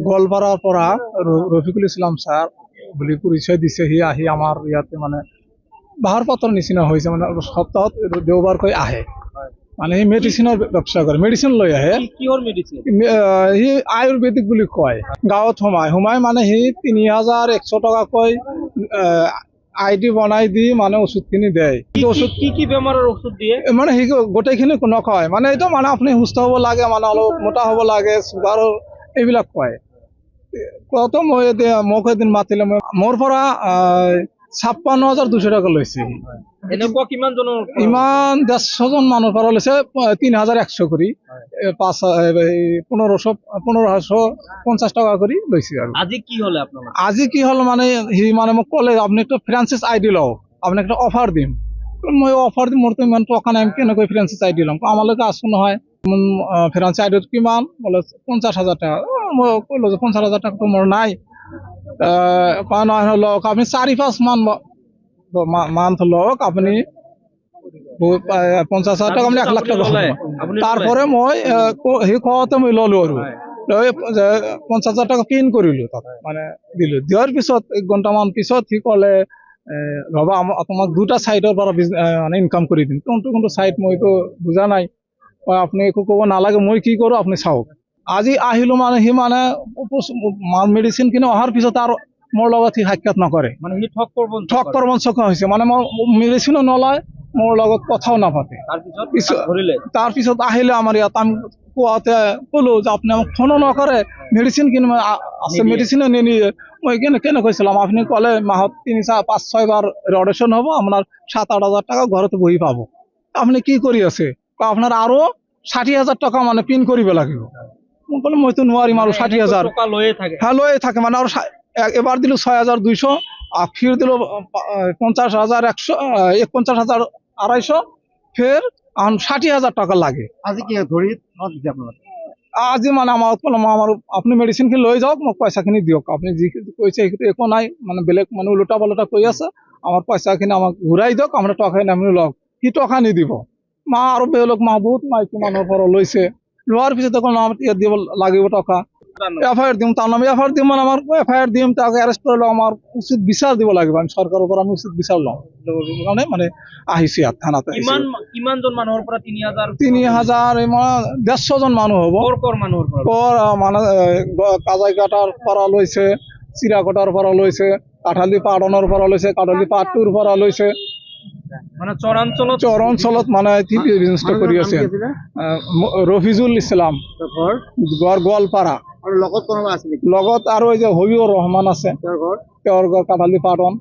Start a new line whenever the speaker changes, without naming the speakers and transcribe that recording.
গোৱালপাৰাৰ পৰা ৰফিকুল ইছলাম ছাৰ বুলি পৰিচয় দিছে। সি আহি আমাৰ ইয়াতে মানে বাহৰ পাতৰ নিচিনা হৈছে, মানে সপ্তাহত দেওবাৰকৈ আহে। মানে সি মেডিচিনৰ ব্যৱস্থা কৰে, মেডিচিন লৈ আহে। সি আয়ুৰ্বেদিক বুলি কয়। গাঁৱত সোমাই মানে সি ৩,১০০ টকাকৈ ID বনাই দি মানে ওষুধখিনি দেয়।
কি বেমাৰৰ ওষুধ দিয়ে?
মানে সি গোটেইখিনি নকয়, মানে এইটো মানে আপুনি সুস্থ হ'ব লাগে, মানে অলপ মোটা হ'ব লাগে, চুগাৰৰ এইবিলাক কয়। কত মই মোক এদিন মাতিলে, মোৰ পৰা ৫৬,২০০ টকা লৈছে।
এনেকুৱা কিমান জনৰ?
ইমান ১৫০জন মানুহৰ পৰা লৈছে ৩,১০০ কৰি, ১৫50 টকা কৰি লৈছে। আৰু
আজি কি হলে আপোনাৰ?
আজি কি হ'ল মানে সি মানে মোক ক'লে, আপুনি একটা ফ্ৰেঞ্চাইজ ID লওক, আপোনাক একটা অফাৰ দিম। মই অফাৰ দিম, মোৰতো ইমান টকা নাই, কেনেকৈ ফ্ৰেঞ্চাইজ ID ল'ম? আমালৈকে আছো নহয়। ফ্ৰেঞ্চাইজ ID কিমান? বোলে ৫০,০০০ টাকা। মই ক'লো যে ৫০,০০০ টাকাটো মোৰ নাই। লওক আপনি ৪-৫ মান্থ লওক, আপনি ৫০,০০০ টাকা, আপনি ১,০০,০০০ টাকা হ'ব। তারপরে মই সেই কওঁতে মই ললো আৰু ৫০,০০০ টাকা পিন কৰিলো, তাত মানে দিলো। দিয়াৰ পিছত ১ ঘণ্টামান পিছত সি ক'লে, ৰবা তোমাক 2টা সাইডৰ পৰা মানে ইনকাম কৰি দিম। কোনটো সাইড মইতো বুজা নাই। আপনি একো ক'ব নালাগে, মই কি কৰো আপনি চাওক। আজি আহিলো মানে সি মানে মেডিচিন কিনে অহাৰ পিছত আৰু মোৰ লগত সি সাক্ষাৎ নকৰে।
মানে সি ঠগ
প্ৰবঞ্চক হৈছে, মানে মই মেডিচিনো নলয়, মোৰ লগত কথাও নাপাতে। তাৰপিছত আহিলে আমাৰ ইয়াত, আমি কোৱাতে ক'লো যে আপুনি আমাক ফোনো নকৰে, মেডিচিন কিনিব আছে, মেডিচিনো নিনিয়ে। মই কেনেকৈ চলাম? আপুনি ক'লে মাহত 3-4-5-6 বাৰ ৰটেশ্যন হ'ব, আপোনাৰ 7-8 হাজাৰ টাকা ঘৰতে বহি পাব। আপুনি কি কৰি আছে? আপোনাৰ আৰু 60,000 টকা মানে পিন কৰিব লাগিব। মই ক'লো মইতো নোৱাৰিম আৰু 60,000 লৈয়ে থাকে মানে। আৰু এবাৰ দিলো 6,200, ফিৰ দিলো 50,100, ফের 60,000 টাকা লাগে।
আজি কি ধৰি দিছে আপনার?
আজি মানে আমার আপনি মেডিসিন খিনি লৈ যাওক, মোক পয়সাখিনি দিয়ক। আপনি যি কৈছে সেইটো একো নাই, মানে বেলেগ মানে উল্টা পাল্টা কৈ আছে। আমার পয়সাখিনি আমাক ঘূৰাই দিয়ক, আমরা টকা নামি লওক। কি টকা নিদিব? আৰু বেলেগ বহুত মাইকী মানুহৰ পৰা লৈছে। লোৱাৰ পিছত ইয়াত দিব লাগিব টকা। FIR দিম, তার নামে FIR দিম, মানে আমার FIR দিম, তাকে অ্যারেস্ট করলে আমার উচিত বিচার দিব লাগিব। আমি সরকারের উপর আমি উচিত বিচার লম, মানে আহিছো ইয়াত থানাতে।
কিমান জন মানুহৰ পৰা ৩,০০০?
150 জন মানুহ হ'ব। মানে কাজাইঘাটাৰ পৰা লৈছে, চিৰাকটাৰ পৰা লৈছে, কাঠালি পাটনৰ পৰা লৈছে, কাঠালি পাটটোৰ পৰা লৈছে।
মানে চৰাঞ্চলত
মানে বিজনেছটো কৰি আছে। ৰফিজুল ইছলাম, গোৱালপাৰা। লগত আৰু এই যে হবিউৰ ৰহমান আছে, তেওঁৰ ঘৰ কাঠালি পাটন।